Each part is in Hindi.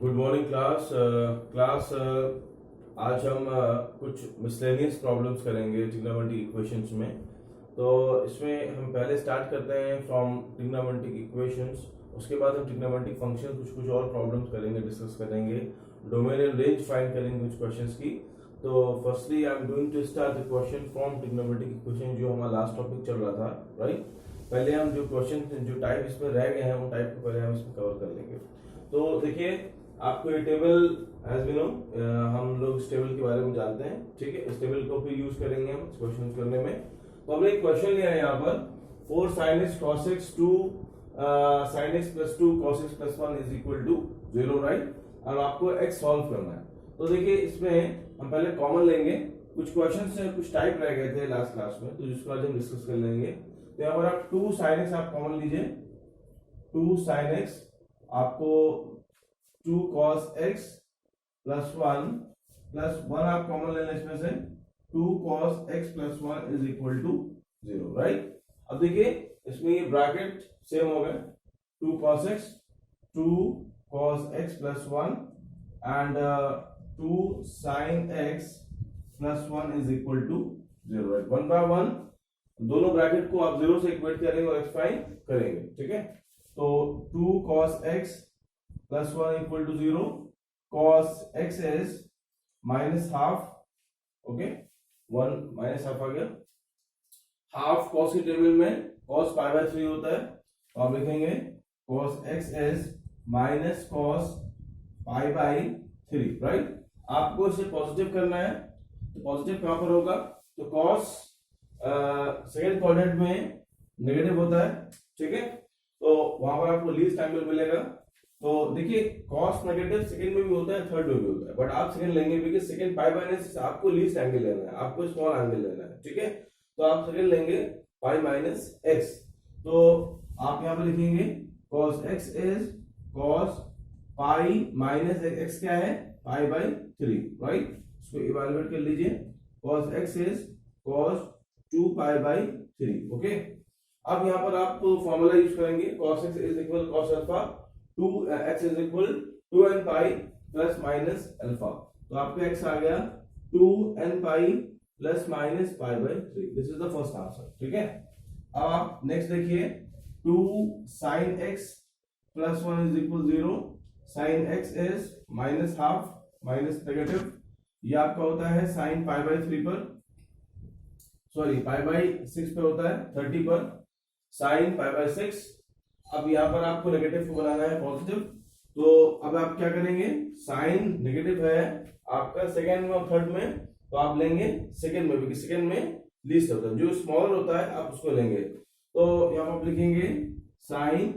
Good morning class. आज हम कुछ मिसलेनियस प्रॉब्लम्स करेंगे ट्रिग्नोमेट्रिक इक्वेशंस में। तो इसमें हम पहले स्टार्ट करते हैं फ्रॉम ट्रिग्नोमेट्रिक इक्वेशंस, उसके बाद हम ट्रिग्नोमेट्रिक फंक्शन कुछ और प्रॉब्लम्स करेंगे, डिस्कस करेंगे, डोमेन एंड रेंज फाइंड करेंगे कुछ क्वेश्चंस की। तो firstly I am going to start the question from trigonometric equation, जो हमारा लास्ट टॉपिक चल रहा था, राइट। पहले हम जो क्वेश्चन जो टाइप इसमें रह गए हैं वो टाइप को पहले हम इसमें कवर कर लेंगे। तो देखिए, आपको ये टेबल एज वी नो, हम लोग इस टेबल के बारे में जानते हैं, ठीक है। इस टेबल को भी यूज करेंगे हम क्वेश्चन करने में। तो हमने एक क्वेश्चन लिया है यहाँ पर 4 sin x cos x 2 sin x plus 2 cos x plus 1 is equal to 0, right. और आपको x सॉल्व करना है। तो देखिए, इसमें हम पहले कॉमन लेंगे। कुछ क्वेश्चन से कुछ टाइप रह गए थे लास्ट क्लास में, तो जिसको आज हम डिस्कस कर लेंगे। तो यहाँ पर आप 2 sin x आप कॉमन लीजिए। 2 sin x, आपको 2 cos x plus 1 आप कॉमन ले लें इसमें से। 2 cos x plus 1 is equal to 0, right. अब देखिए, इसमें ये ब्रैकेट सेम हो गए। 2 cos x plus 1 and 2 sin x plus 1 is equal to 0, right. 1 by 1 दोनों ब्रैकेट को आप 0 से इक्वेट करेंगे और एक्सपाइंड करेंगे, ठीक है। तो 2 cos x plus 1 equal to 0, cos x is minus half, okay. 1 minus half आ गया। हाफ cos के टेबल में cos pi by 3 होता है, तो आप लिखेंगे cos x is minus cos pi by 3, right. आपको इसे पॉजिटिव करना है, तो पॉजिटिव कहां पर होगा? तो cos सेकेंड क्वाड्रेंट में नेगेटिव होता है, ठीक है। तो वहां पर आपको लीस्ट एंगल मिलेगा। तो देखिए, cos नेगेटिव सेकंड में भी होता है, थर्ड में भी होता है, बट आप सेकंड लेंगे बिकॉज़ सेकंड पाई माइनस आपको लीस्ट एंगल लेना है, आपको स्मॉल एंगल लेना है, ठीक है। तो आप सेकंड लेंगे पाई माइनस x। तो आप यहां पर लिखेंगे cos x is cos pi minus x, क्या है? Pi by 3, right. इसको इवैल्यूएट कर लीजिए। cos x is cos 2 pi by 3, okay. अब यहां पर आप फॉर्मूला यूज करेंगे। cos x is equal cos alpha 2x is equal 2n pi plus minus alpha. तो आपका x आ गया 2n pi plus minus pi by 3। This is the first answer, ठीक है। अब आप नेक्स्ट देखिए, 2 sin x plus 1 is equal 0, sin x is minus half minus negative. ये आपका होता है sin pi by 3 पर, सॉरी pi by 6 पे होता है 30 पर, sin pi by 6। अब यहाँ पर आपको नेगेटिव को बनाना है पॉजिटिव। तो अब आप क्या करेंगे? साइन नेगेटिव है आपका सेकेंड में और थर्ड में, तो आप लेंगे सेकेंड में, क्योंकि सेकेंड में लीस्ट होता है, जो स्मॉलर होता है आप उसको लेंगे। तो यहाँ पर आप लिखेंगे sine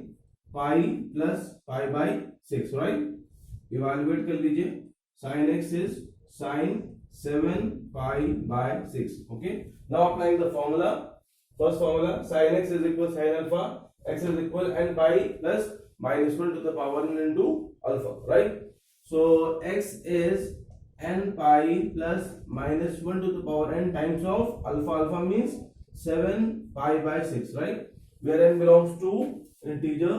pi plus pi by 6, right. Evaluate कर लीजिए। Sine x is sine 7 pi by 6, okay. Now applying the formula. First formula, sine x is equal sine alpha, x is equal n pi plus minus 1 to the power n into alpha, right? So x is n pi plus minus 1 to the power n times of alpha. Alpha means 7 pi by 6, right? Where n belongs to integer,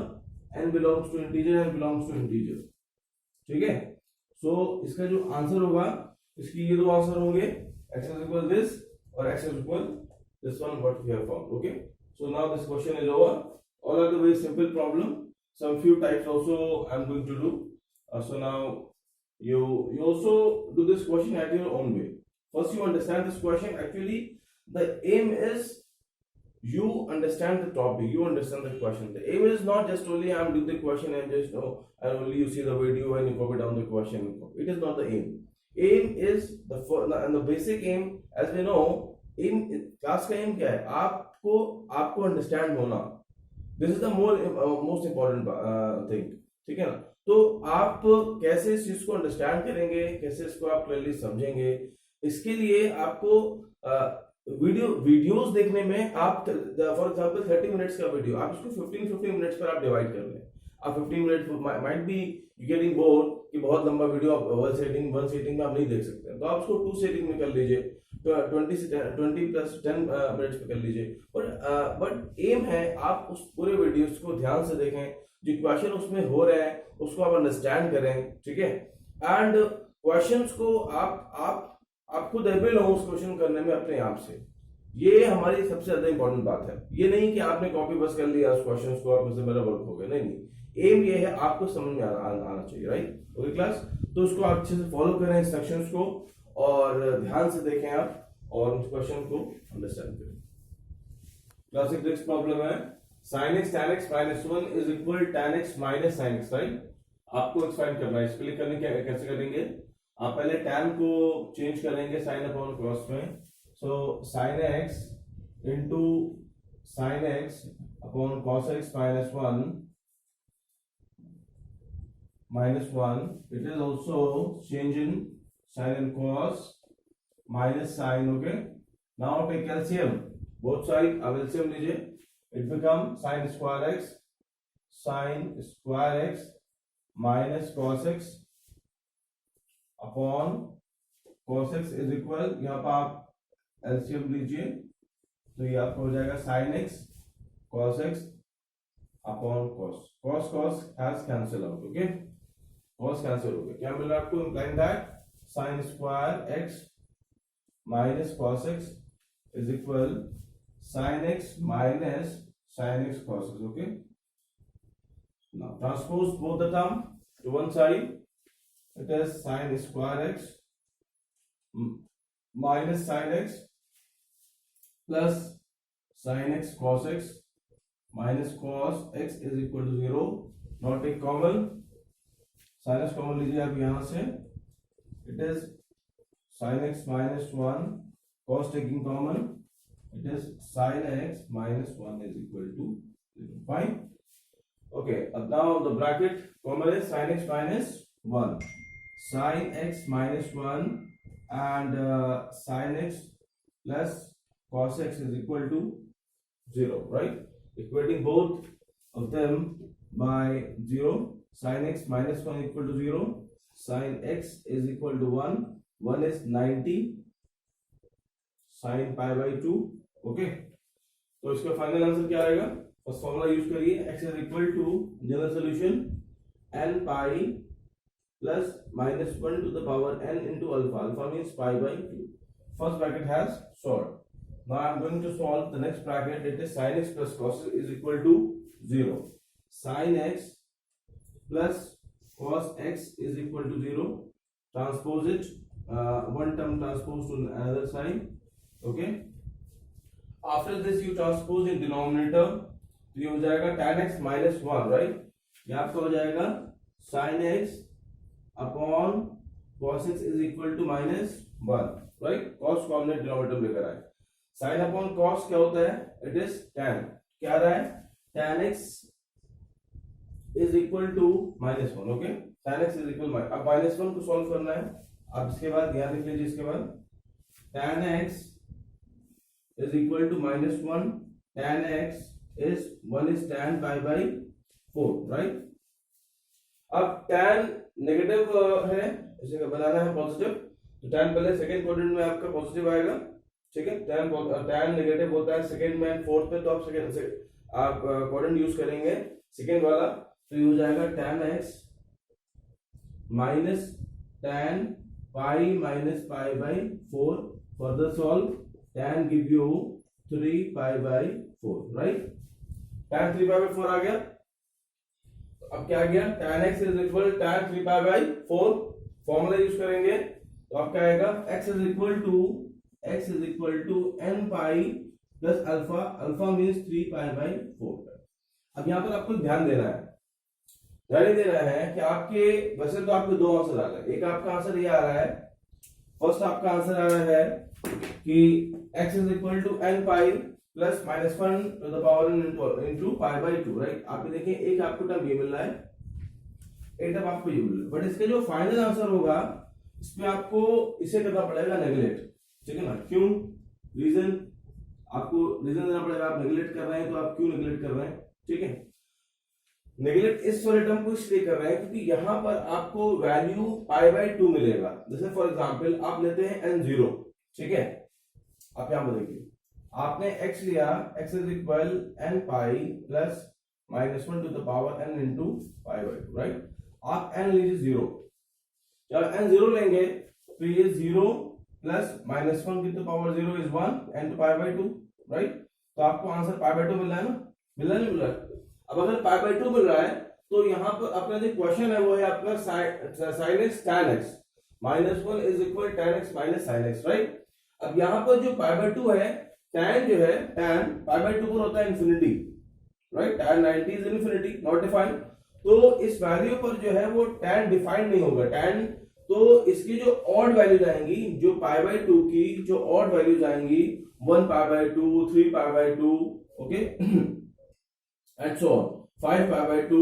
n belongs to integer, n belongs to integer, ठीक है। So इसका जो आंसर होगा, इसकी ये दो आंसर होंगे, x is equal this और x is equal this one what we have found, okay? So now this question is over. All are the very simple problem. Some few types also I'm going to do. So now you also do this question at your own way. First you understand this question. Actually the aim is you understand the topic, you understand the question. The aim is not just only I'm doing the question and just and only you see the video and you copy down the question. It is not the aim. Aim is and the basic aim, as we know, aim class का aim क्या है? आपको understand होना। This is the most important thing, ठीक है ना। तो आप कैसे इस चीज को अंडरस्टैंड करेंगे, कैसे इसको आप क्लियरली समझेंगे, इसके लिए आपको वीडियोस देखने में आप फॉर एग्जांपल 30 मिनट्स का वीडियो आप इसको 15 मिनट्स पर आप डिवाइड कर लें। आप 15 minute might be getting bored कि बहुत लंबा वीडियो आप वन सेटिंग में आप नहीं देख सकते, तो आप उसको 2 सेटिंग में कर लीजिए। 20 प्लस 10 मिनट्स पे कर लीजिए। बट एम है आप उस पूरे वीडियोस को ध्यान से देखें, जो क्वेश्चन उसमें हो रहा है उसको आप अंडरस्टैंड करें, ठीक है। एंड क्वेश्चंस को आप खुद एबल हो उस क्वेश्चन करने में अपने आप से, ये हमारी सबसे ज्यादा इंपॉर्टेंट बात है। ये नहीं कि आपने कॉपी बस कर लिया उस क्वेश्चन को, आप उससे मेरा वर्क हो गया, नहीं, एम ये है आपको समझ में आना चाहिए, राइट। ओके क्लास, तो उसको आप अच्छे से फॉलो करें इंस्ट्रक्शंस को और ध्यान से देखें आप और उस क्वेश्चन को अंडरस्टैंड करें। क्लासिक नेक्स्ट प्रॉब्लम है sin x tan x minus 1 is equal tan x minus sin x, right. आपको एक्सपांड करना है, इसके लिए करने क्या कैसे करेंगे, आप पहले tan को चेंज करेंगे sin अपॉन cos में, सो sin x into sin x upon cos x minus 1 it is also change in sin and cos minus sin, okay। now take LCM, both side अब LCM लीजिए, it become sin square x minus cos x upon cos x is equal, यहाँ पर आप LCM लीजिए तो ये आपको हो जाएगा sin x cos x upon cos has cancel out, okay, cos cancel हो गया, क्या मिल रहा है आपको, implying that sin square x minus cos x is equal sin x minus sin x cos x, okay। now transpose both the term to one side, it is sin square x minus sin x plus sin x cos x minus cos x is equal to 0, not take common, sin x common लीजिए आप यहां से, it is sin x minus 1 cos taking common, it is sin x minus 1 is equal to 0, fine, okay। अब now the bracket common is sin x minus 1, sin x minus 1 and sin x plus cos x is equal to 0, right, equating both of them by 0, sin x minus 1 equal to 0, sin x is equal to 1 is 90 sin pi by 2, okay. तो इसका फाइनल आंसर क्या आएगा, फर्स्ट फॉर्मूला यूज करिए, x is equal to general solution n pi plus minus 1 to the power n into alpha, alpha means pi by 2, first bracket has solved, now I am going to solve the next bracket, it is sin x plus cos is equal to 0, sin x plus cos x is equal to 0, transpose it, one term transpose to another side, okay। after this you transpose in denominator, तो ये हो जाएगा tan x minus 1, राइट, ये आपका हो जाएगा sin x upon cos x is equal to minus 1, right, cos को हमने डिनोमिनेटर में लेकर आए, sin अपॉन cos क्या होता है, it is tan, क्या आ रहा है, tan x is equal to minus 1, okay, tan x is equal, अब minus 1 को सॉल्व करना है, अब इसके बाद ध्यान रख लीजिए, इसके बाद tan x is equal to minus 1, tan x is 1 is tan pi by 4, right। अब tan नेगेटिव है, इसे बनाना है पॉजिटिव, तो tan पहले सेकंड क्वाड्रेंट में आपका पॉजिटिव आएगा, ठीक है, tan नेगेटिव होता है सेकंड में एंड फोर्थ में, तो आप सेकंड से आप क्वाड्रेंट यूज करेंगे सेकंड वाला, तो ये हो जाएगा tan x minus tan pi minus pi by 4, further solve, tan give you 3 pi by 4, right, tan 3 pi by 4 आ गया, अब क्या आ गया, tan x is equal tan 3 pi by 4, formula use करेंगे तो अब क्या आएगा, x is equal to n pi plus alpha, alpha means 3 pi by 4। अब यहाँ पर आपको ध्यान देना है, ध्यान देना है कि आपके वैसे तो आपके दो आंसर आ गए, एक आपका आंसर ये आ रहा है, फर्स्ट आपका आंसर आ रहा है कि x is equal to n pi plus minus 1 to the power n into pi by 2, right. आप देखिए एक आपको टर्म ये मिल रहा है, एक टर्म आपको ये मिल रहा है, बट इसके जो फाइनल आंसर होगा इसमें आपको इसे करना पड़ेगा नेगलेक्ट, ठीक है ना, क्यों, रीजन आपको रीजन देना पड़ेगा, आप नेगलेक्ट कर रहे हैं तो आप क्यों नेगलेक्ट कर रहे हैं, ठीक है। नेगलेक्ट इस वाले टर्म को इसलिए कर रहे हैं क्योंकि यहां पर आपको वैल्यू पाई बाय 2 मिलेगा, जैसे फॉर एग्जांपल आप लेते हैं n0, ठीक है, आप यहां पर देखिए आपने x लिया, x is equal n pi plus minus 1 to the power n into pi by 2, right. आप n लीजिए 0, जब n 0 लेंगे तो ये 0 प्लस माइनस 1 की तो power 0 is 1 n two pi by 2, right. तो आपको आंसर पाई बाई 2 मिल रहा है ना, मिल रहा है नहीं मिल रहा है। अब अगर पाई बाई 2 मिल रहा है तो यहाँ पर अपना जो क्वेश्चन है वो है आपका sin x tan x, minus 1 is equal tan x minus sin x, right. अब यहाँ पर जो पाई बाई 2 है, tan जो है, tan पाई बाई 2 पर होता है infinity, right. tan 90 is infinity, not defined. तो इस वैल्यू पर जो है वो tan डिफाइंड नहीं होगा, tan तो इसकी जो ऑड वैल्यूज आएंगी, जो पाई बाई 2 की जो ऑड वैल्यूज आएंगी, 1 पाई by 2, 3 pi by 2, okay and so on, 5 pi by 2,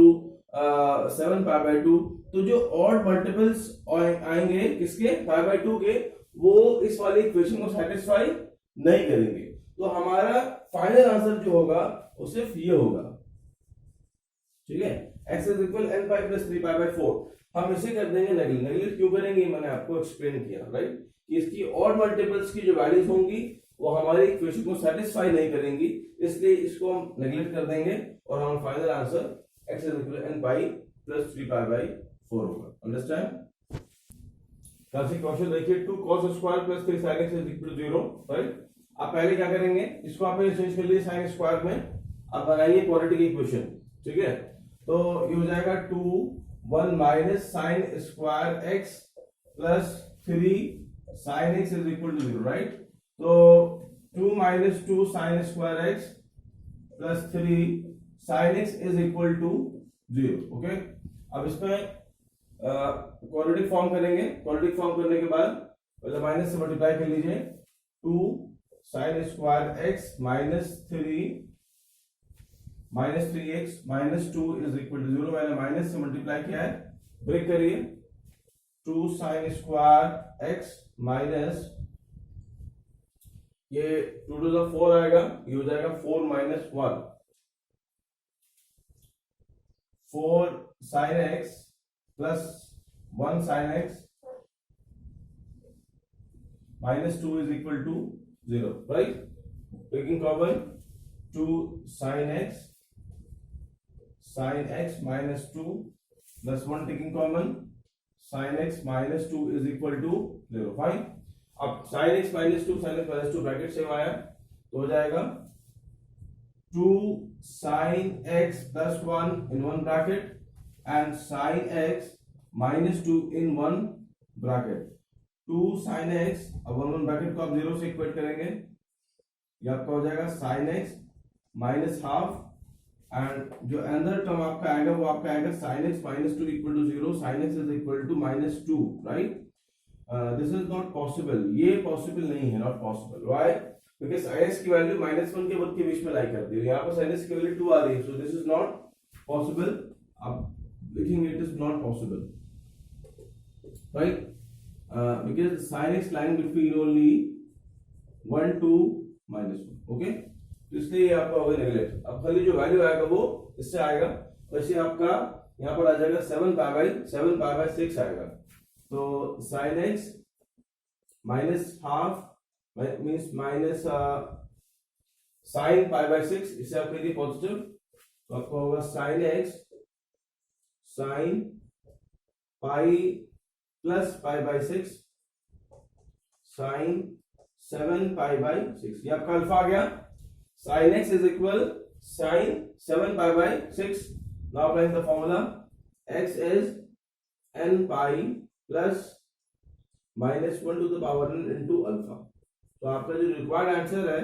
7 pi by 2, तो जो ऑड मल्टीपल्स आएंगे किसके, पाई बाई 2 के, वो इस वाली इक्वेशन को सेटिस्फाई नहीं करेंगे। तो हमारा फाइनल आंसर जो होगा वो सिर्फ ये होगा, ठीक है। x is equal n pi plus 3 pi by 4, हम इसे कर देंगे नेगलेक्ट। नेगलेक्ट क्यों करेंगे, मैंने आपको एक्सप्लेन किया, राइट, कि इसकी ऑड मल्टीपल्स की जो वैल्यूज होंगी वो हमारी इक्वेशन को सेटिस्फाई नहीं करेंगी, इसलिए इसको हम नेगलेक्ट कर देंगे और हमारा final answer x is equal n pi plus 3 pi by 4 होगा। अंडरस्टैंड। क्लासिक क्वेश्चन देखिए, 2 cos square plus 3 sin x is equal to 0, right. आप पहले क्या करेंगे, इसको आपने चेंज कर लिया sin स्क्वायर में, आप बनाइए क्वाड्रेटिक इक्वेशन, ठीक है। तो ये हो जाएगा 2 1 minus sin square x plus 3 sin x is equal to 0, right. तो 2 minus 2 sin square x plus 3 sin x is equal to 0, okay. अब इसमें क्वाड्रेटिक फॉर्म करेंगे, क्वाड्रेटिक फॉर्म करने के बाद पहले माइनस से मल्टीप्लाई कर लीजिए, 2 sin square x minus 3x minus 2 is equal to 0, मैंने माइनस से मल्टीप्लाई किया है, ब्रेक करिए, 2 sin स्क्वायर x माइनस ये 2 टू द 4 आएगा, ये हो जाएगा 4 minus 1, 4 sin x plus 1 sin x minus 2 is equal to 0, right. Taking common 2 sin x minus 2 plus 1 taking common sin x minus 2 is equal to 0, fine. अब sin x minus 2 sin x minus 2 ब्रैकेट से आया तो हो जाएगा 2 sin x plus 1 in one bracket and sin x minus 2 in one bracket, 2 sin x, अब वन ब्रैकेट को आप 0 से इक्वेट करेंगे, ये आपका हो जाएगा sin x minus half, and जो अंदर टर्म आपका आएगा वो आपका आएगा sin x minus 2 equal to 0, sin x is equal to minus 2, right. This is not possible, ये पॉसिबल नहीं है, not possible, why, because sin x की वैल्यू माइनस 1 के बीच में लाई करती है, यहाँ पर sin x की वैल्यू 2 आ रही है, so this is not possible. अब लिखेंगे it is not possible, right, because sin x line between only 1 to -1, okay. तो इसलिए आपका होगा नेगलेक्ट। अब खाली जो वैल्यू आएगा वो इससे आएगा, वैसे आपका यहाँ पर आ जाएगा 7 पाई बाई 6 आएगा, तो sin x minus half means minus sin pi by 6, इसे आप करिए पॉजिटिव, तो आपका होगा sin x sin pi plus pi by 6 sin 7 pi by 6, ये आपका अल्फा आ गया। sin x is equal sin 7 pi by 6, now applying the formula, x is n pi plus minus 1 to the power n into alpha. तो आपका जो रिक्वायर्ड आंसर है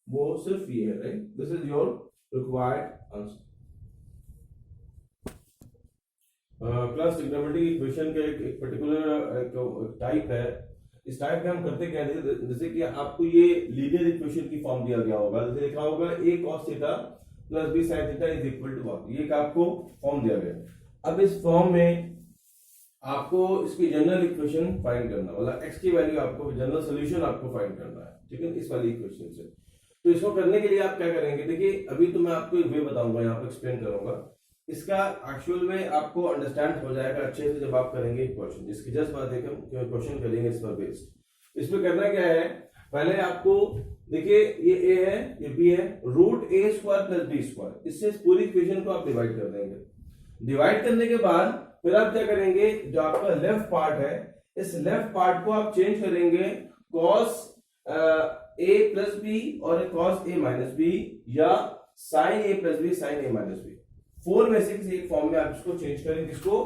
वो सिर्फ ये है, right, this is your required answer. Class trigonometry equation के एक पर्टिकुलर टाइप है, इस टाइप में हम करते क्या है, जैसे कि आपको ये लीनियर इक्वेशन की फॉर्म दिया गया होगा, जैसे लिखा होगा a cos theta plus b sin theta is equal to what, ये का आपको फॉर्म दिया गया। अब इस फॉर्म में आपको इसकी जनरल इक्वेशन फाइंड करना, मतलब x की वैल्यू आपको जनरल सॉल्यूशन आपको फाइंड करना है, ठीक है, इस वाली इक्वेशन से। तो इसको करने के लिए आप क्या करेंगे, देखिए अभी तो मैं आपको एक वे बताऊंगा, यहाँ पे एक्सप्लेन करूंगा, इसका एक्चुअल में आपको अंडरस्टैंड हो जाएगा अच्छे से जब आप करेंगे क्वेश्चन, जिसकी जस्ट बात देखो क्वेश्चन करेंगे इस पर बेस्ड। इसमें करना क्या है, पहले आपको देखिए ये ए है ये बी है, रूट ए स्क्वायर प्लस बी स्क्वायर, इससे पूरी इक्वेशन को आप डिवाइड कर देंगे। डिवाइड करने के बाद फिर आप क्या करेंगे, जो आपका लेफ्ट पार्ट है इस लेफ्ट पार्ट को आप चेंज करेंगे कॉस ए प्लस बी और कॉस ए माइनस बी, या साइन ए प्लस बी साइन ए माइनस बी, 4 में से किसी एक फॉर्म में आप इसको चेंज करेंगे, किसको,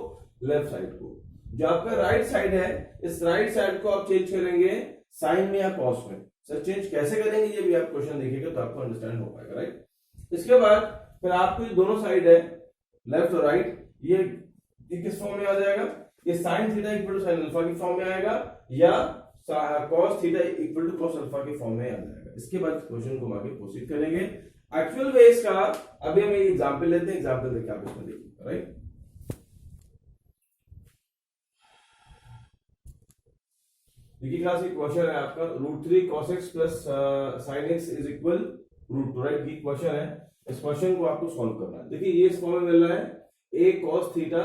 लेफ्ट साइड को। जो आपका राइट साइड है इस राइट साइड को आप चेंज करेंगे साइन में या कॉस में। सर चेंज कैसे करेंगे ये भी आप क्वेश्चन देखिएगा तो आपको अंडरस्टैंड हो पाएगा, राइट। इसके बाद फिर आपको दोनों साइड है लेफ्ट और राइट, ये किस फॉर्म में आ जाएगा, ये sine theta equal to sine alpha की फॉर्म में आएगा, या cos theta equal to cos alpha की फॉर्म में आ जाएगा। इसके बाद क्वेश्चन को हम आगे प्रोसीड करेंगे। एक्चुअल वे इसका अभी हम एक एग्जांपल लेते हैं, एग्जांपल देखिए आप इसमें देखिए, राइट। देखिए क्लास एक क्वेश्चन है आपका, √3 cos x plus sin x is equal √2, right. ये क्वेश्चन है, इस क्वेश्चन को आपको सॉल्व करना है। देखिए ये इस फॉर्म में मिल रहा है a cos theta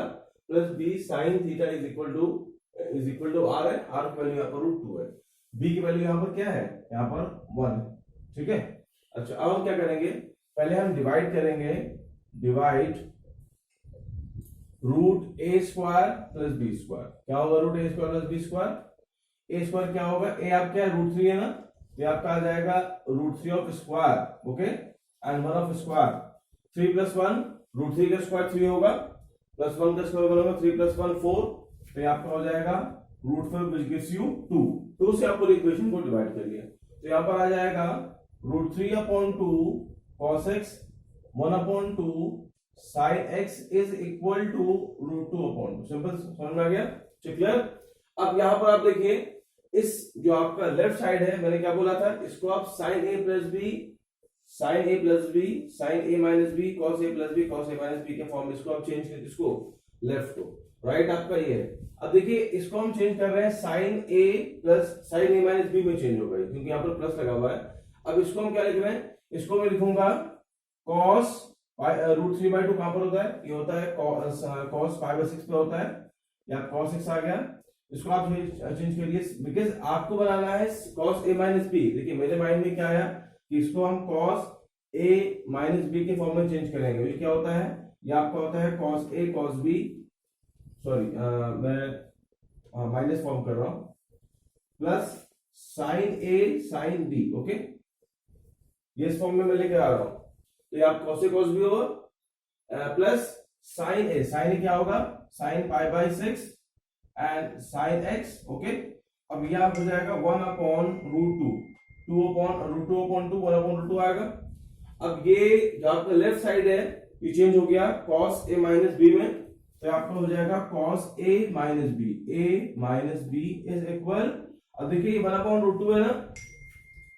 plus b sin theta is equal to r है, r की वैल्यू यहाँ पर √2 है, b की वैल्यू यहाँ पर क्या है, यहाँ पर 1 है, ठीक है। अच्छा अब हम क्या करेंगे, पहले हम डिवाइड करेंगे, डिवाइड रूट ए स्क्वायर प्लस बी स्क्वायर, क्या होगा रूट ए स्क्वायर प्लस बी स्क्वायर, ए स्क्वायर क्या होगा, ए आप क्या है √3 है ना, तो आपका आ जाएगा √3 of square, okay, and 1 of square, 3 plus 1, √3 का स्क्वायर 3 होगा, प्लस 1 का स्क्वायर होगा 3 प्लस 1 4, तो ये आपका हो जाएगा √5 विच गिव्स यू 2 से आप पूरी इक्वेशन को डिवाइड करिए, तो यहाँ पर आ जाएगा √3/2 cos x 1/2 sin x is equal to √2/2। Simple, समझ में आ गया, क्लियर। अब यहां पर आप देखिए इस जो आपका लेफ्ट साइड है मैंने क्या बोला था, इसको आप sin a plus B sin a plus B sin a minus B cos a plus B cos a minus B के फॉर्म में इसको आप चेंज कर, इसको लेफ्ट को, राइट आपका ये है। अब देखिए इसको हम चेंज कर रहे हैं sin a plus sin a minus B में चेंज होगा क्योंकि यहाँ पर प्लस लगा हुआ है। अब इसको हम क्या लिख रहे हैं, इसको मैं लिखूंगा cos √3/2 कहां पर होता है, ये होता है cos π/6 पे होता है, या cos x आ गया, इसको आप चेंज करिए बिकॉज आपको बनाना है cos a माइनस बी। देखिए मेरे माइंड में क्या आया कि इसको हम cos a माइनस बी के फॉर्म में चेंज करेंगे, ये क्या होता है, ये आपका होता है cos a cos b, sorry मैं माइनस फॉर्म कर रहा हूं, plus sin a sin b, okay, ये इस फॉर्म में मैं लेके आ रहा हूं, तो ये आप cos a cos b होगा प्लस sin a क्या होगा sin π/6 and sin x, okay. अब यह हो जाएगा 1/√2 2/√2 1/√2 आएगा। अब ये जो आपका लेफ्ट साइड है ये चेंज हो गया cos a माइनस बी में, तो आपका हो जाएगा cos a minus B is equal, अब देखिए ये 1/√2 है ना,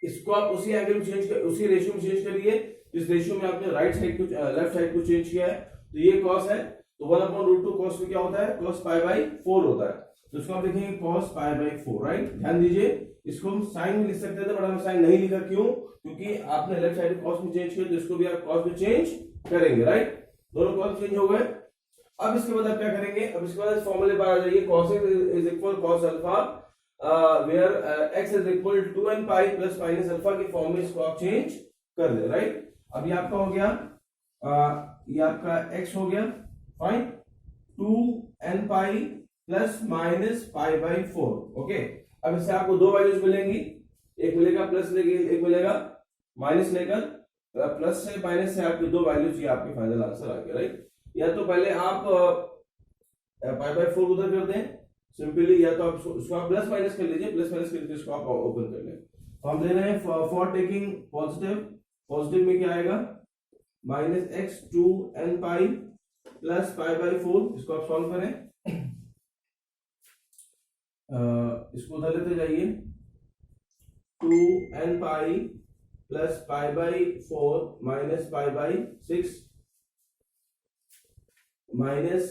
इसको आप उसी एंगल में चेंज कर, उसी रेशियो में चेंज करिए जिस रेशियो में आपने राइट साइड को लेफ्ट साइड को चेंज किया है, तो ये cos है, तो 1/√2 cos में क्या होता है cos π/4 होता है, तो इसको आप लिखेंगे cos π/4, राइट। ध्यान दीजिए इसको हम साइन में लिख सकते थे बट हम साइन नहीं लिखा, क्यों, क्योंकि आपने लेफ्ट साइड cos में चेंज किया तो इसको भी आप cos में चेंज करेंगे, राइट, दोनों cos चेंज हो गए। अब इसके बाद आप क्या करेंगे, अब इसके बाद फॉर्मूले पर आ जाइए, cos x is equal cos alpha where x is equal 2n pi plus minus alpha की फॉर्म में इसको आप चेंज कर दे, राइट। अब ये आपका हो गया ये आपका x हो गया, fine, 2n pi plus minus π/4, okay. अब इससे आपको दो वैल्यूज मिलेंगी, एक मिलेगा प्लस लेकर एक मिलेगा माइनस लेकर, प्लस से माइनस से आपके दो वैल्यूज, ये आपके फाइनल आंसर आ गया, राइट। या तो पहले आप π/4 उधर कर दें सिंपली, या तो आप उसको आप प्लस माइनस कर लीजिए, प्लस माइनस करके इसको आप ओपन कर लें। हम ले रहे हैं फॉर टेकिंग पॉजिटिव में क्या आएगा -x 2n पाई प्लस π/4, इसको आप सॉल्व करें, इसको उधर लेते जाइए, 2n pi plus π/4 minus π/6 minus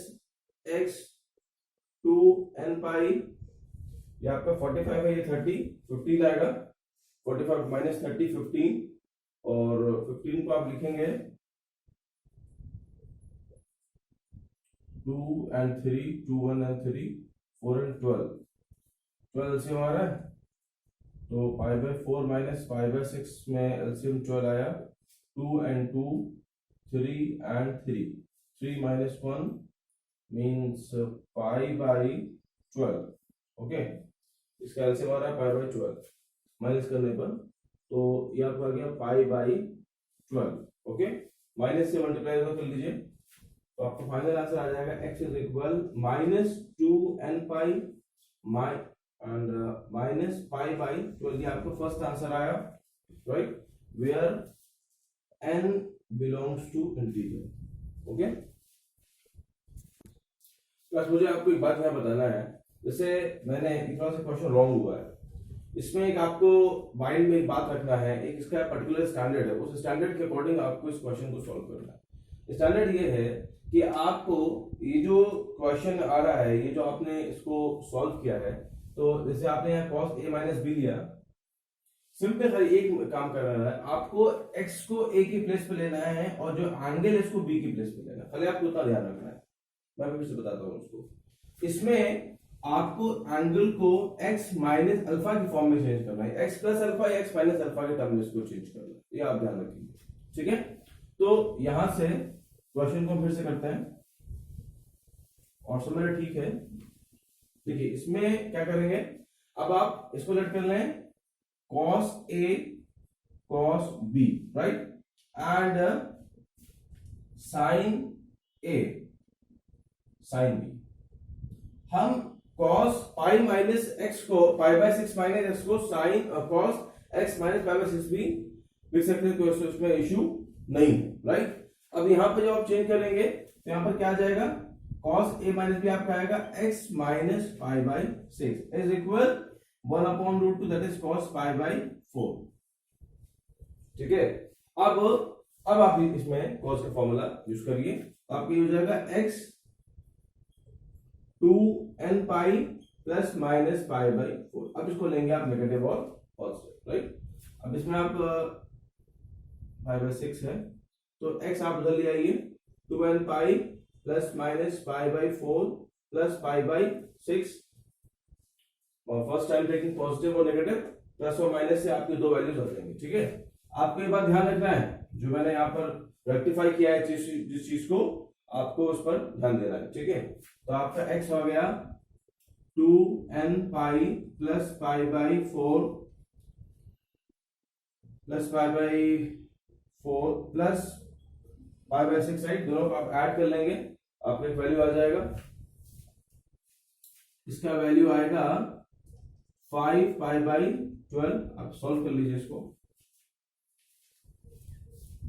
x 2n pi, ये आपका 45 है, ये 15 आएगा, 45 माइनस 30 15, और 15 को आप लिखेंगे 2 and 3 2 1 and 3 4 and 12 12 से हमारा तो पाई बाई 4 माइनस पाई बाई 6 में एलसीएम 12 आया, 2 and 2 3 and 3 minus 1 means pi by 12। Okay, इसका एलसीएम आ रहा है पाई बाई 12, माइनस करने पर तो ये आपका आ गया पाई बाई 12। ओके, माइनस से मल्टीप्लाई कर लीजिए तो आपका फाइनल आंसर आ जाएगा x is equal -2n pi and minus pi by 12। ये आपका फर्स्ट आंसर आया, right, where n belongs to integer. Okay, बस मुझे आपको एक बात यहाँ बताना है, जैसे मैंने थोड़ा सा क्वेश्चन रॉन्ग हुआ है, इसमें एक आपको माइंड में एक बात रखना है, एक इसका पर्टिकुलर स्टैंडर्ड है, उस स्टैंडर्ड के अकॉर्डिंग आपको इस क्वेश्चन को सॉल्व करना है। स्टैंडर्ड ये है कि आपको ये जो क्वेश्चन आ रहा है, ये जो आपने इसको सॉल्व किया है, तो जैसे आपने यहाँ cos a माइनस बी लिया, सिंपल खाली एक काम करना है, आपको x को a की प्लेस पे लेना है और जो एंगल है इसको b की प्लेस पे लेना है, खाली आपको उतना ध्यान रखना है। मैं फिर से बताता हूँ उसको, इसमें आपको एंगल को x माइनस अल्फा की फॉर्म में चेंज करना है, x प्लस अल्फा या x माइनस अल्फा के टर्म में इसको चेंज करना है, ये आप ध्यान रखिए, ठीक है। तो यहां से क्वेश्चन को फिर से करते हैं और समझ ठीक है। देखिए इसमें क्या करेंगे, अब आप इसको लेट कर लें cos a cos b, right, and sin a sin b। हम cos पाई माइनस x को पाई बाय 6 माइनस x को sin cos x minus pi by 6 भी लिख सकते हैं, तो इसमें इश्यू नहीं है, राइट। अब यहां पर जब आप चेंज करेंगे तो यहां पर क्या आ जाएगा, cos a माइनस b आपका आएगा x minus pi by 6 is equal 1/√2 that is cos pi by 4, ठीक है। अब आप इसमें cos का फॉर्मूला यूज करिए, आपको ये हो जाएगा x 2n pi plus minus pi by 4। अब इसको लेंगे आप नेगेटिव और पॉजिटिव, राइट। अब इसमें आप पाई बाई 6 है तो x आप उधर ले आइए, 2n pi plus minus pi by 4 plus pi by 6, और फर्स्ट टाइम टेकिंग पॉजिटिव और नेगेटिव, प्लस और माइनस से आपके दो वैल्यूज आ जाएंगे, ठीक है। आपको ये बात ध्यान रखना है, जो मैंने यहाँ पर रेक्टिफाई किया है जिस चीज को, आपको उस पर ध्यान देना है, ठीक है। तो आपका x हो गया 2n pi plus pi by 4 plus pi by 4 plus pi by 6, right, दोनों को आप ऐड कर लेंगे, आपका एक वैल्यू आ जाएगा, इसका वैल्यू आएगा 5 पाई बाई 12। आप सॉल्व कर लीजिए इसको,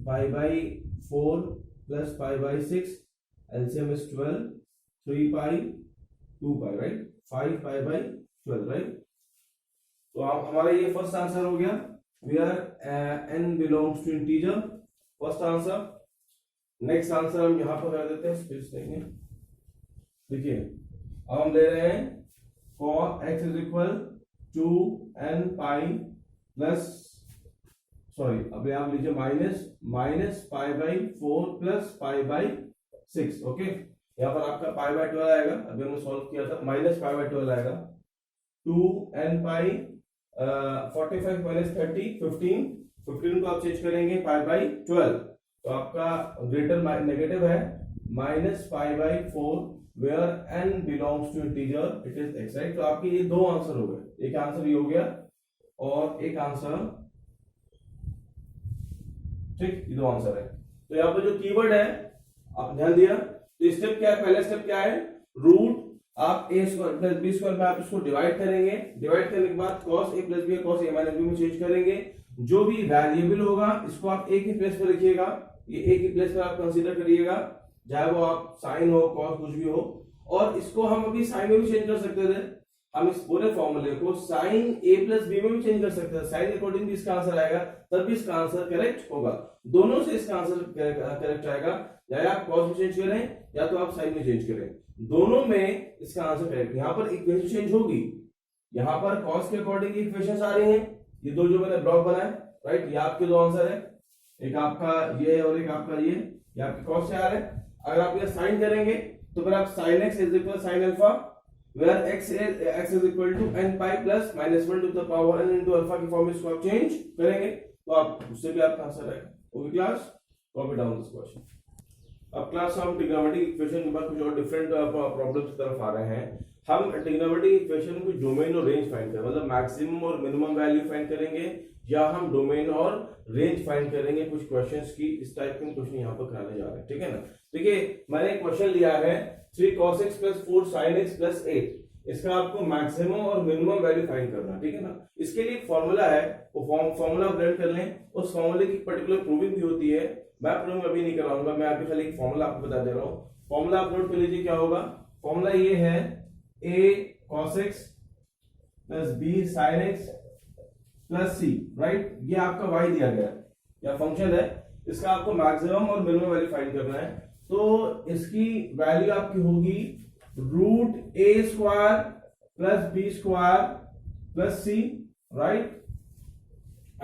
pi by 4 plus pi by 6, LCM is 12, 3 pi 2 pi, right, 5 pi by 12, right. तो आप हमारा ये फर्स्ट आंसर हो गया, where n belongs to integer, first answer. Next answer हम यहां पर कर देते हैं, स्पेस देंगे, देखिए अब हम ले रहे हैं cos x is equal 2n pi plus, sorry अब आप लीजिए minus pi by 4 plus pi by 6, okay. यहाँ पर आपका पाई बाई 12 आएगा, अभी हमने सॉल्व किया था, माइनस पाई बाई 12 आएगा, 2n पाई 45 माइनस 30 15 को आप चेंज करेंगे पाई बाई 12, तो आपका ग्रेटर नेगेटिव है minus pi by 4 where n belongs to integer it is x, right. तो आपके ये दो आंसर हो गए, एक आंसर ये हो गया और एक आंसर, ठीक, ये दो आंसर है। तो यहाँ पर जो कीवर्ड है आप ध्यान दिया, तो स्टेप क्या है, पहला स्टेप क्या है, रूट आप a square plus B square में आप इसको डिवाइड करेंगे, डिवाइड करने के बाद cos a plus B cos a minus B में चेंज करेंगे, जो भी वेरिएबल होगा इसको आप a की प्लेस पर रखिएगा, ये a की प्लेस पर आप कंसीडर करिएगा, चाहे वो आप साइन हो cos कुछ भी हो, और इसको हम अभी साइन में भी चेंज कर सकते थे, हम इस पूरे फॉर्मूले को साइन a प्लस बी में भी चेंज कर सकते हैं, साइन अकॉर्डिंग भी इसका आंसर आएगा, तब भी इसका आंसर करेक्ट होगा, दोनों से इसका आंसर करेक्ट आएगा, या आप cos में चेंज करें या तो आप साइन में चेंज करें, दोनों में इसका आंसर करेक्ट। यहाँ पर इक्वेशन चेंज होगी, यहाँ पर cos के अकॉर्डिंग इक्वेशंस आ रही हैं, ये दो जो मैंने ब्लॉक बनाए, राइट, ये आपके दो आंसर है, एक आपका ये और एक आपका ये आपके cos से आ रहा है। अगर आप ये साइन करेंगे तो फिर आप sin x is equal sin alpha where x is equal to n pi plus -1 to the power n into alpha की फॉर्म में इसको आप चेंज करेंगे तो आप उससे भी आपका आंसर आएगा। Okay class, copy down this question. अब क्लास हम ट्रिग्नोमेट्रिक इक्वेशन के बाद कुछ और डिफरेंट प्रॉब्लम्स की तरफ आ रहे हैं। हम ट्रिग्नोमेट्रिक इक्वेशन को डोमेन और रेंज फाइंड करें, मतलब मैक्सिमम और मिनिमम वैल्यू फाइंड करेंगे, या हम डोमेन और रेंज फाइंड करेंगे। कुछ क्वेश्चंस की इस टाइप के क्वेश्चन यहाँ पर कराने जा रहे हैं, ठीक है ना। देखिए मैंने एक क्वेश्चन लिया है 3 cos x + 4 sin x + 8, इसका आपको मैक्सिमम और मिनिमम वैल्यू फाइंड करना है, ठीक है ना। इसके लिए एक फॉर्मूला है, वो फॉर्मूला अपडेट कर लें। उस फॉर्मूले की पर्टिकुलर प्रूविंग भी होती है, मैं प्रूविंग अभी नहीं कराऊंगा, मैं अभी खाली एक फॉर्मूला आपको बता दे रहा हूँ। फॉर्मूला अपलोड कर लीजिए, क्या होगा फॉर्मूला, ये है a cos x + b sin x + c, right. ये आपका y दिया गया है या फंक्शन है, इसका आपको मैक्सिमम और मिनिमम वैल्यू फाइंड करना है। तो इसकी वैल्यू आपकी होगी √a² + b² + c, right.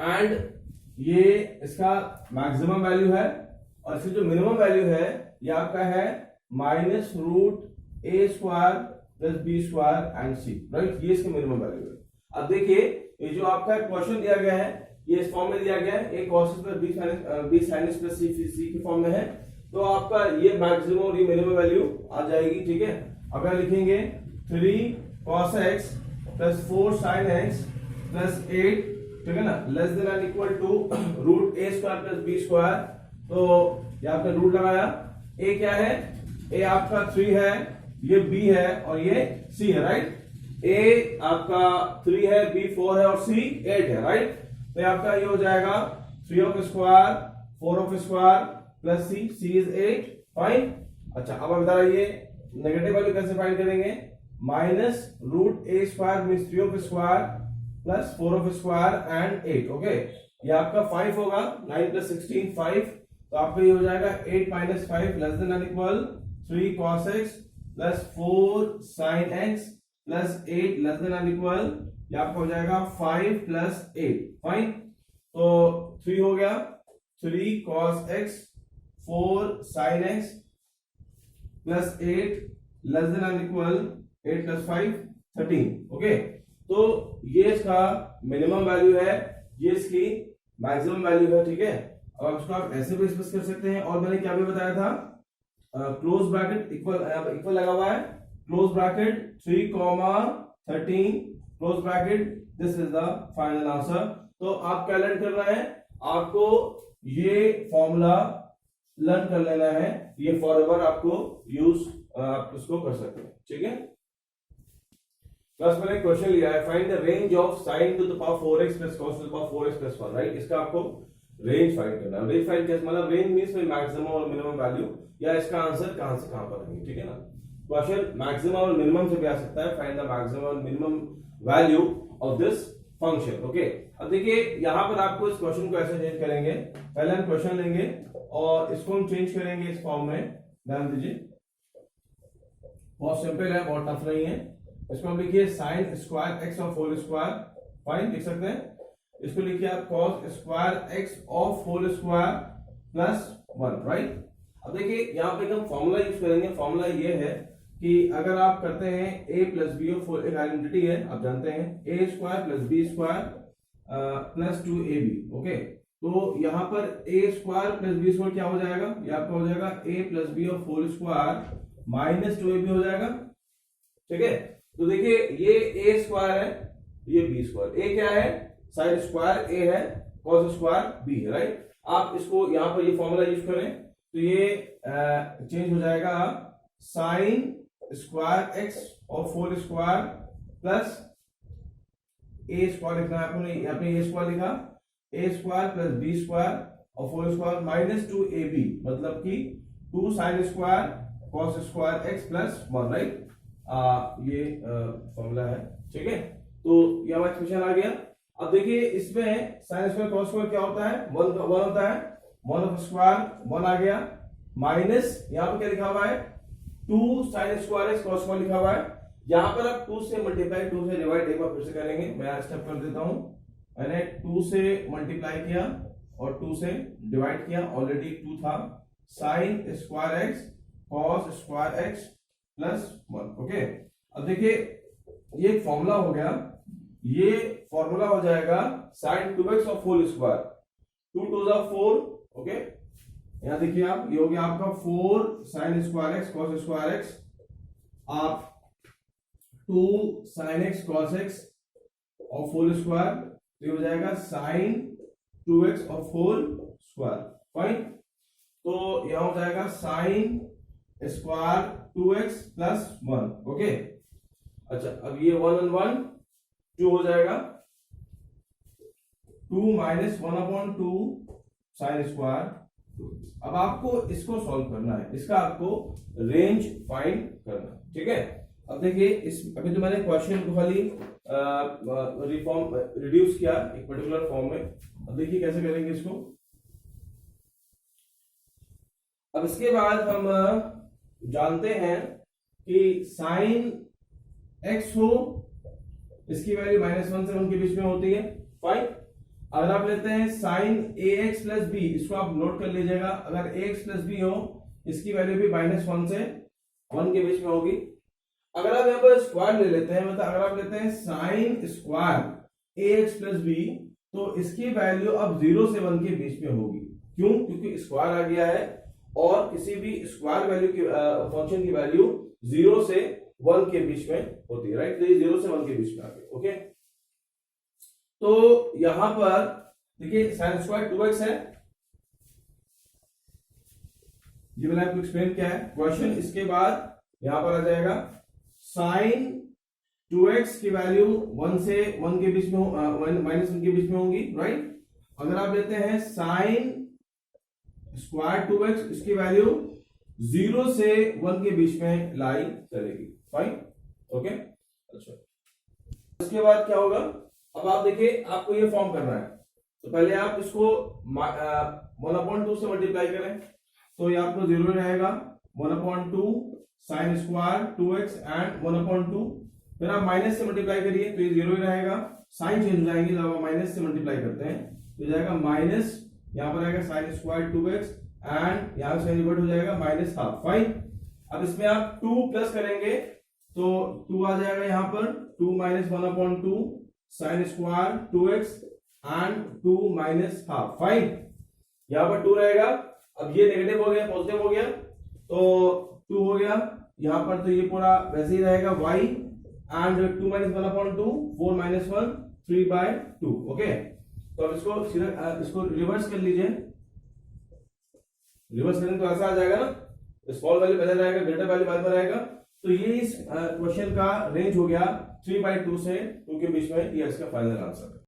And ये इसका मैक्सिमम वैल्यू है, और इसकी जो मिनिमम वैल्यू है ये आपका है -√a² + b² and c, right. ये इसकी मिनिमम वैल्यू है। अब देखिए ये जो आपका क्वेश्चन दिया गया है ये इस फॉर्म में दिया गया है, a cos x + b sin x + c की फॉर्म में है। तो आपका ये मैक्सिमम और ये मिनिमम वैल्यू आ जाएगी, ठीक है। अब आप लिखेंगे 3 cos x + 4 sin x + 8, ठीक है ना, लेस देन और इक्वल टू √a² + b²। तो ये आपने रूट लगाया, a क्या है, a आपका 3 है, ये b है और ये c है, राइट। a आपका 3 है, b 4 है और c 8 है, राइट। तो ये आपका ये हो जाएगा 3 square 4 square + c is 8, fine. अच्छा अब बता रही नेगेटिव वैल्यू कैसे फाइंड करेंगे, -√a² means 3 square + 4 square and 8, okay. ये आपका 5 होगा, 9 + 16 5, तो आपका ये हो जाएगा 8 - 5 लेस देन और equal 3 cos x + 4 sin x + 8 less than और इक्वल, ये आपका हो जाएगा 5 + 8, फाइन। तो 3 हो गया, 3 cos x 4 sin x + 8 less than और इक्वल 8 + 5 13, ओके। तो ये इसका मिनिमम वैल्यू है, ये इसकी मैक्सिमम वैल्यू है, ठीक है। अब इसको आप ऐसे भी एक्सप्रेस कर सकते हैं, और मैंने क्या भी बताया था, क्लोज ब्रैकेट इक्वल लगा हुआ है, close bracket 3, 13 close bracket, this is the final answer. तो आप क्या लर्न करना है, आपको ये फॉर्मूला लर्न कर लेना है, ये फॉरएवर आपको यूज आप इसको कर सकते हैं, ठीक है। प्लस मैंने क्वेश्चन लिया है, find the range of sin to the power 4x + cos to the power 4x + 1, right. इसका आपको रेंज फाइंड करना है। रेंज फाइंड कैसे, मतलब रेंज मींस मैक्सिमम और मिनिमम वैल्यू, या इसका आंसर कहां से कहां पर आएंगे, ठीक है ना। क्वेश्चन मैक्सिमम और मिनिमम से भी आ सकता है, फाइंड द मैक्सिमम और minimum value of this function, okay. अब देखिए यहां पर आपको इस क्वेश्चन को ऐसे चेंज करेंगे, पहले हम क्वेश्चन लेंगे और इसको हम चेंज करेंगे इस फॉर्म में, ध्यान दीजिए बहुत सिंपल है, बहुत टफ नहीं है। इसको हम लिखिए sin स्क्वायर x और 4 स्क्वायर, फाइन लिख सकते हैं। इसको लिखिए आप cos स्क्वायर x और 4 स्क्वायर + 1, राइट। अब देखिए यहाँ पे हम फॉर्मूला यूज करेंगे, फॉर्मूला ये है कि अगर आप करते हैं a + b और 4 एक आइडेंटिटी है, आप जानते हैं a² + b² + 2ab, ओके। तो यहाँ पर a² + b² क्या हो जाएगा, ये आपका हो जाएगा a + b और 4 स्क्वायर -2ab हो जाएगा, ठीक है। तो देखिए ये a² है, ये b², a क्या है, साइन स्क्वायर a है, cos स्क्वायर b है, राइट। आप इसको यहाँ पर ये फॉर्मूला यूज करें तो ये चेंज हो जाएगा sin स्क्वायर x और 4 स्क्वायर प्लस a² लिखना है आपने a² लिखा, a² + b² और 4 स्क्वायर -2ab, मतलब कि 2 sin square cos square x + 1, right. ये फॉर्मूला है, ठीक है। तो ये हमारा क्वेश्चन आ गया। अब देखिए इसमें sin स्क्वायर cos स्क्वायर क्या होता है, 1 होता है, 1 स्क्वायर 1 आ गया, माइनस यहाँ पर क्या लिखा हुआ है 2 sin square x cos square लिखा हुआ है। यहाँ पर आप 2 से मल्टीप्लाई 2 से डिवाइड एक बार फिर से करेंगे, मैं स्टेप कर देता हूं। मैंने 2 से मल्टीप्लाई किया और 2 से डिवाइड किया, ऑलरेडी 2 था, sin square x cos square x + 1, okay. अब देखिए ये एक फॉर्मूला हो गया, ये फॉर्मूला हो जाएगा sine 2x of whole square, 2 to the 4, okay. यहां देखिए आप, ये हो गया आपका 4 sine square x cos square x, आप 2 sine x cos x of whole square, तो ये हो जाएगा sine 2x of whole square, fine. तो यहां हो जाएगा sine square 2x plus 1, okay. अच्छा, अब ये 1 और 1 2 हो जाएगा, 2 माइनस 1/2 साइन स्क्वायर। अब आपको इसको सॉल्व करना है, इसका आपको रेंज फाइंड करना है, ठीक है। अब देखिए इस अभी तो मैंने क्वेश्चन को खाली रिफॉर्म रिड्यूस किया एक पर्टिकुलर फॉर्म में। अब देखिए कैसे करेंगे इसको। अब इसके बाद हम जानते हैं कि साइन एक्स हो, इसकी वैल्यू -1 से 1 के बीच में होती है, फाइन। अगर आप लेते हैं साइन ए एक्स प्लस बी, इसको आप नोट कर लीजिएगा, अगर ए एक्स प्लस बी हो इसकी वैल्यू भी -1 से 1 के बीच में होगी। अगर आप यहाँ पर स्क्वायर ले लेते हैं, मतलब अगर आप लेते हैं साइन स्क्वायर ए एक्स प्लस बी, तो इसकी वैल्यू अब 0 से 1 के बीच में होगी। क्यों? क्योंकि स्क्वायर आ गया है और किसी भी स्क्वायर वैल्यू की फंक्शन की वैल्यू 0 से 1 के बीच में होती है, राइट। तो ये 0 से 1 के बीच में आ गई, ओके। तो यहां पर देखिए साइन स्क्वायर 2x है, ये मैंने आपको एक्सप्लेन किया है क्वेश्चन। इसके बाद यहां पर आ जाएगा साइन 2x की वैल्यू 1 से 1 के बीच में -1 के बीच में होगी, राइट। अगर आप लेते हैं साइन स्क्वायर 2x, इसकी वैल्यू 0 से 1 के बीच में लाई करेगी, फाइन, ओके। अच्छा, इसके बाद क्या होगा, अब आप देखिए आपको ये फॉर्म करना है, तो पहले आप इसको 1/2 से मल्टीप्लाई करें, तो ये आपको 0 रहेगा, 1/2 साइन स्क्वायर 2x एंड 1/2, फिर आप माइनस से मल्टीप्लाई करिए तो ये 0 ही रहेगा, साइन चेंज हो जाएंगे जब आप माइनस से मल्टीप्लाई करते हैं, तो जाएगा माइनस, यहां पर आएगा साइन स्क्वायर 2x एंड यहां से रिवर्ट हो जाएगा -1/2, फाइन। अब इसमें आप 2 प्लस करेंगे तो 2 आ जाएगा यहां पर, 2 minus 1/2 sine square 2x and 2 -1/2, fine. यहां पर 2 रहेगा, अब ये नेगेटिव हो गया पॉजिटिव हो गया, तो 2 हो गया यहां पर, तो ये पूरा वैसे ही रहेगा y and 2 minus 1/2 4 minus 1 3/2, okay. तो अब इसको सीधा इसको रिवर्स कर लीजिए, रिवर्स करेंगे तो ऐसा आ जाएगा ना, स्मॉल वैल्यू पहले रहेगा, ग्रेटर वैल्यू बाद में रहेगा। तो ये इस क्वेश्चन का रेंज हो गया 3/2 से 2 के बीच में, ये इसका फाइनल आंसर है।